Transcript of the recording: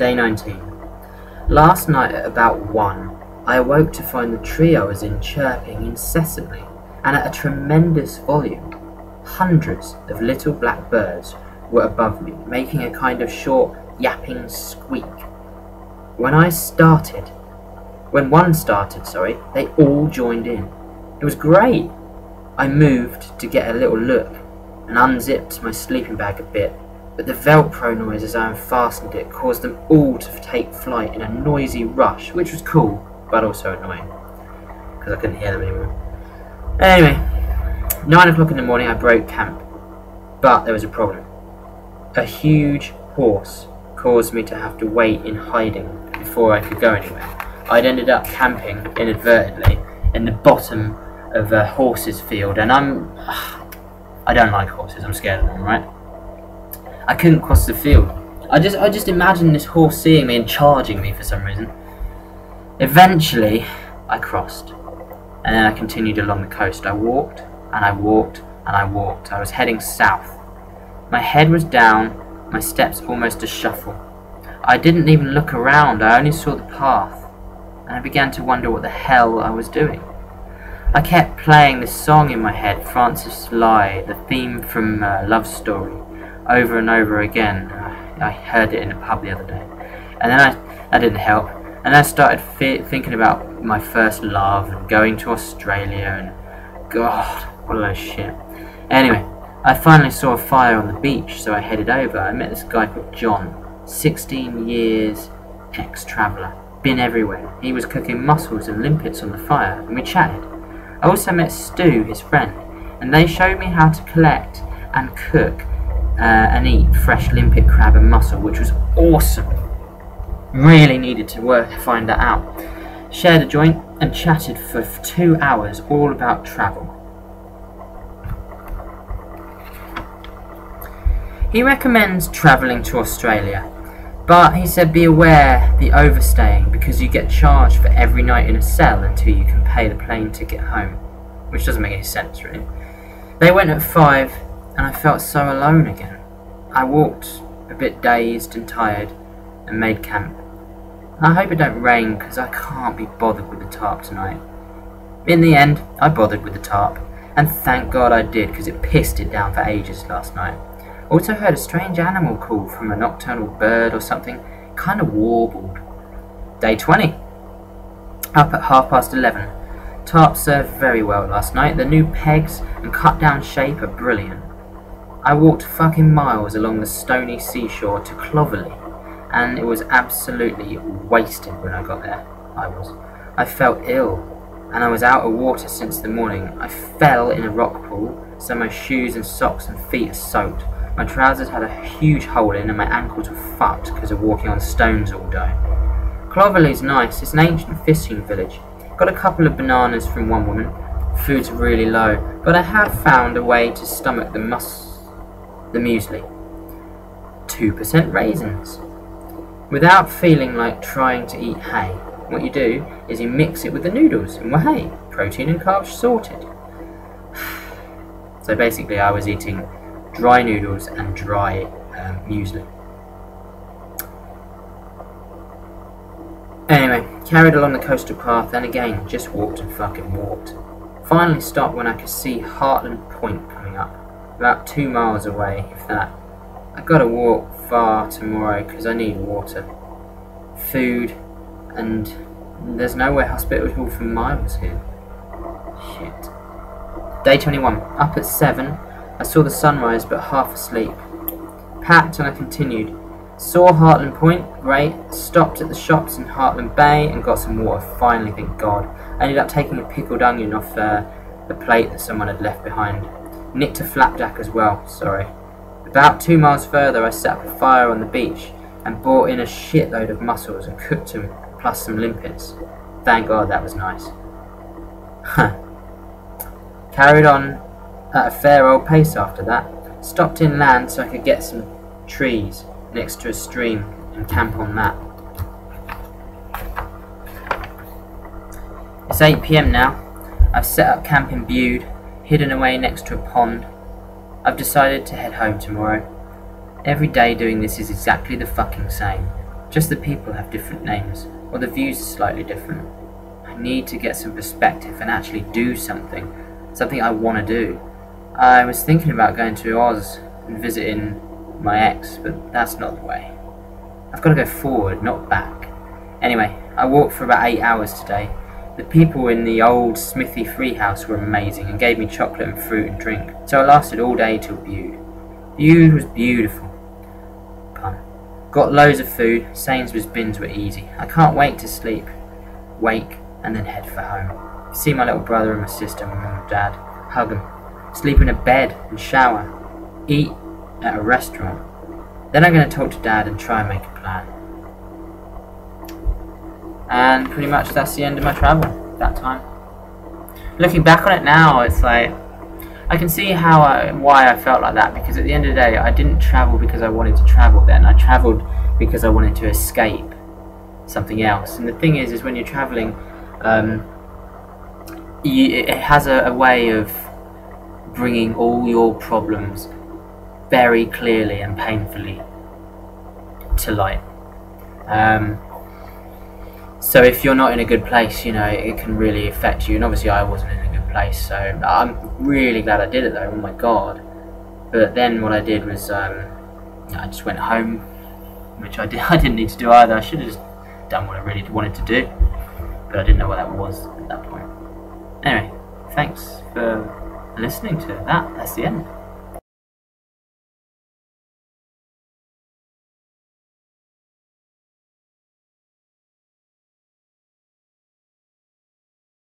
Day 19. Last night at about 1, I awoke to find the tree I was in chirping incessantly and at a tremendous volume. Hundreds of little black birds were above me, making a kind of short yapping squeak. When one started, they all joined in. It was great. I moved to get a little look and unzipped my sleeping bag a bit, but the Velcro noise as I unfastened it caused them all to take flight in a noisy rush, which was cool, but also annoying, because I couldn't hear them anymore. Anyway, 9 o'clock in the morning I broke camp, but there was a problem. A huge horse caused me to have to wait in hiding before I could go anywhere. I'd ended up camping, inadvertently, in the bottom of a horse's field, and I don't like horses, I'm scared of them, right? I couldn't cross the field. I just imagined this horse seeing me and charging me for some reason. Eventually, I crossed, and then I continued along the coast. I walked, and I walked, and I walked. I was heading south. My head was down, my steps almost a shuffle. I didn't even look around, I only saw the path, and I began to wonder what the hell I was doing. I kept playing this song in my head, Francis Lai, the theme from Love Story, over and over again. I heard it in a pub the other day, and then that didn't help. And I started thinking about my first love and going to Australia, and God, what a load of shit. Anyway, I finally saw a fire on the beach, so I headed over. I met this guy called John, 16 years, ex-traveller, been everywhere. He was cooking mussels and limpets on the fire, and we chatted. I also met Stu, his friend, and they showed me how to collect and cook and eat fresh limpet, crab and mussel, which was awesome. Really needed to find that out. Shared a joint and chatted for 2 hours all about travel. He recommends travelling to Australia, but he said be aware the overstaying because you get charged for every night in a cell until you can pay the plane ticket home, which doesn't make any sense really. They went at 5 and I felt so alone again. I walked a bit dazed and tired and made camp. I hope it don't rain because I can't be bothered with the tarp tonight. In the end, I bothered with the tarp, and thank God I did because it pissed it down for ages last night. Also heard a strange animal call from a nocturnal bird or something, kind of warbled. Day 20. Up at 11:30. Tarp served very well last night. The new pegs and cut down shape are brilliant. I walked fucking miles along the stony seashore to Clovelly, and it was absolutely wasted when I got there. I felt ill, and I was out of water since the morning. I fell in a rock pool, so my shoes and socks and feet are soaked. My trousers had a huge hole in and my ankles were fucked because of walking on stones all day. Clovelly's nice, it's an ancient fishing village. Got a couple of bananas from one woman. Food's really low, but I have found a way to stomach the muesli. 2% raisins. Without feeling like trying to eat hay, what you do is you mix it with the noodles and hey, protein and carbs sorted. So basically I was eating dry noodles and dry muesli. Anyway, carried along the coastal path and again just walked and fucking walked. Finally stopped when I could see Heartland Point coming up, about 2 miles away, if that. I gotta walk far tomorrow because I need water, food, and there's nowhere hospitable for miles here. Shit. Day 21. Up at 7. I saw the sunrise but half asleep. Packed and I continued. Saw Heartland Point, great. Stopped at the shops in Heartland Bay and got some water, finally, thank God. I ended up taking a pickled onion off the plate that someone had left behind. Nicked a flapjack as well, sorry. About 2 miles further I set up a fire on the beach and brought in a shitload of mussels and cooked them, plus some limpets. Thank God that was nice. Carried on at a fair old pace after that. Stopped inland so I could get some trees next to a stream and camp on that. It's 8 PM now. I've set up camp in Bude, hidden away next to a pond. I've decided to head home tomorrow. Every day doing this is exactly the fucking same. Just the people have different names, or the views are slightly different. I need to get some perspective and actually do something I want to do. I was thinking about going to Oz and visiting my ex, but that's not the way. I've got to go forward, not back. Anyway, I walked for about 8 hours today. The people in the old Smithy Free House were amazing and gave me chocolate and fruit and drink, so I lasted all day till Bude. Bude was beautiful. Pun. Got loads of food. Sainsbury's bins were easy. I can't wait to sleep, wake, and then head for home. See my little brother and my sister, my mum and dad, hug them, sleep in a bed and shower, eat at a restaurant. Then I'm going to talk to Dad and try and make a plan. And pretty much that's the end of my travel that time. Looking back on it now, it's like I can see why I felt like that, because at the end of the day I didn't travel because I wanted to travel then. I travelled because I wanted to escape something else. And the thing is when you're travelling, it has a way of bringing all your problems very clearly and painfully to light. So if you're not in a good place, you know, it can really affect you. And obviously I wasn't in a good place, so I'm really glad I did it though, oh my god. But then what I did was I just went home, which I didn't need to do either. I should have just done what I really wanted to do, but I didn't know what that was at that point. Anyway, thanks for listening to that. That's the end.